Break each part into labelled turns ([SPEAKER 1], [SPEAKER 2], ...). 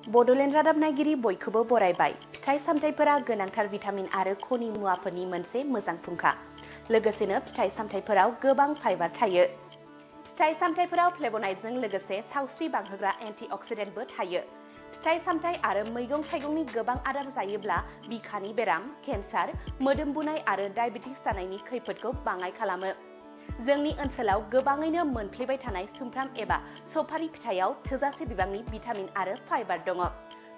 [SPEAKER 1] बड'लेण्ड रादाब नायगिरि बयखौबो बरायबाय। फिथाइ सामथाइफोरा गोनांथार भिटामिन आरो खनि मुवाफोरनि मोनसे मोजां फुंखा। लोगोसेनो फिथाइ सामथाइफोराव गोबां फाइबार थायो। फिथाइ सामथाइफोराव फ्लेभोनइडजों लोगोसे सावस्रि बांहोग्रा एन्टिअक्सिडेन्टबो थायो। फिथाइ सामथाइ आरो मैगं थाइगंनि गोबां आदार जायोब्ला बिखानि बेराम, केन्सार, मोदोम बुनाय आरो डायबेटिस जानायनि खैफोदखौ बाङाइ खालामो। जोंनि ओनसोलाव गोबाङैनो मोनफ्लेबाय थानाय सुमफ्राम एबा सफारि फिथाइयाव थोजासे बिबांनि भिटामिन आरो फाइबार दङ।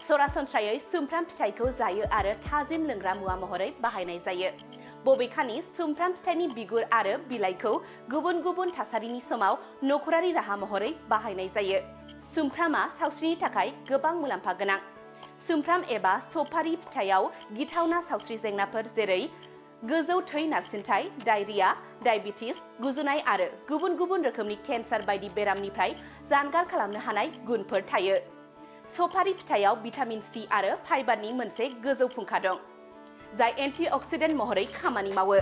[SPEAKER 1] सरासनस्रायै सुमफ्राम फिथाइखौ जायो आरो थाजिम लोंग्रा मुवा महरै बाहायनाय जायो। बबेखानि सुमफ्राम फिथाइनि बिगुर आरो बिलाइखौ गुबुन गुबुन थासारिनि समाव नखरारि राहा महरै बाहायनाय जायो। सुमफ्रामआ सावस्रिनि थाखाय गोबां मुलाम्फा गोनां। सुमफ्राम एबा सफारि फिथाइयाव गिथावना सावस्रि जेंनाफोर जेरै गोजौ थै नारसिनथाय, डायरिया, डायबेटिस, गुजुनाय आरो गुबुन गुबुन रोखोमनि केन्सार बायदि बेरामनिफ्राय जानगार खालामनो हानाय गुनफोर थायो। सफारि फिथाइयाव भिटामिन सि आरो फाइबारनि मोनसे गोजौ फुंखा दं, जाय एन्टिअक्सिडेन्ट महरै खामानि मावो।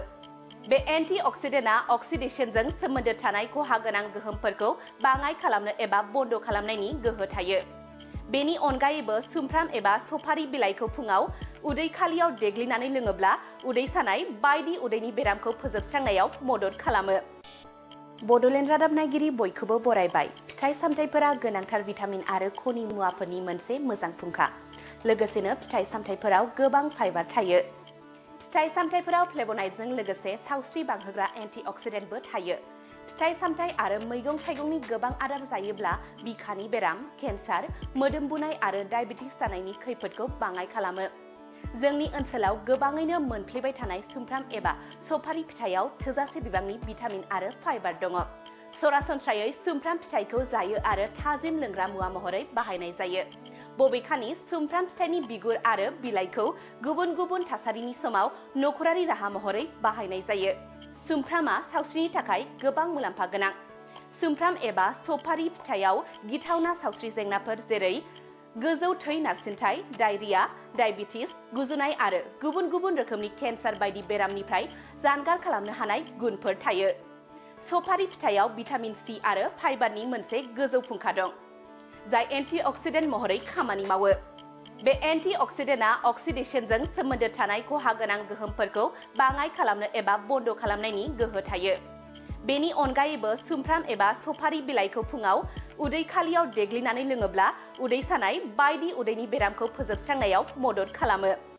[SPEAKER 1] बे एन्टिअक्सिडेन्टआ अक्सिडेशनजों सोमोन्दो थानाय खहा गोनां गोहोमफोरखौ बाङाइ खालामनो एबा बन्द खालामनायनि गोहो थायो। बेनि अनगायैबो सुमफ्राम एबा सफारि बिलाइखौ फुङाव उदै खालियाव देग्लिनानै लोङोब्ला उदै सानाय बायदि उदैनि बेरामखौ फोजोबस्रांनायाव मदद खालामो। बड'लेण्ड रादाब नायगिरि बयखौबो बरायबाय। फिथाइ सामथाइफोरा गोनांथार भिटामिन आरो खनि मुवाफोरनि मोनसे मोजां फुंखा। लोगोसेनो फिथाइ सामथाइफोराव गोबां फाइबार थायो। फिथाइ सामथाइफोराव फ्लेभोनइडजों लोगोसे सावस्रि बांहोग्रा एन्टिअक्सिडेन्टबो थायो। फिथाइ सामथाइ आरो मैगं थाइगंनि गोबां आदार जायोब्ला बिखानि बेराम, केन्सार, मोदोम बुनाय आरो डायबेटिस जानायनि खैफोदखौ बाङाइ खालामो। जोंनि ओनसोलाव गोबाङैनो मोनफ्लेबाय थानाय सुमफ्राम एबा सफारि फिथाइयाव थोजासे बिबांनि भिटामिन आरो फाइबार दङ। सरासनस्रायै सुमफ्राम फिथाइखौ जायो आरो थाजिम लोंग्रा मुवा महरै बाहायनाय जायो। बबेखानि सुमफ्राम फिथाइनि बिगुर आरो बिलाइखौ गुबुन गुबुन थासारिनि समाव नखरारि राहा महरै बाहायनाय जायो। सुमफ्रामआ सावस्रिनि थाखाय गोबां मुलाम्फा गोनां। सुमफ्राम एबा सफारि फिथाइयाव गिथावना सावस्रि जेंनाफोर जेरै गोजौ थै नारसिनथाय, डायरिया, डायबेटिस, गुजुनाय आरो गुबुन गुबुन रोखोमनि केन्सार बायदि बेरामनिफ्राय जानगार खालामनो हानाय गुनफोर थायो। सफारि फिथाइयाव भिटामिन सि आरो फाइबारनि मोनसे गोजौ फुंखा दं, जाय एन्टिअक्सिडेन्ट महरै खामानि मावो। बे एन्टिअक्सिडेन्टआ अक्सिडेशनजों सोमोन्दो थानाय खहा गोनां गोहोमफोरखौ बाङाइ खालामनो एबा बन्द खालामनायनि गोहो थायो। बेनि अनगायैबो सुमफ्राम एबा सफारि बिलाइखौ फुङाव उदै खालियाव देग्लिनानै लोङोब्ला उदै सानाय बायदि उदैनि बेरामखौ फोजोबस्रांनायाव मदद खालामो।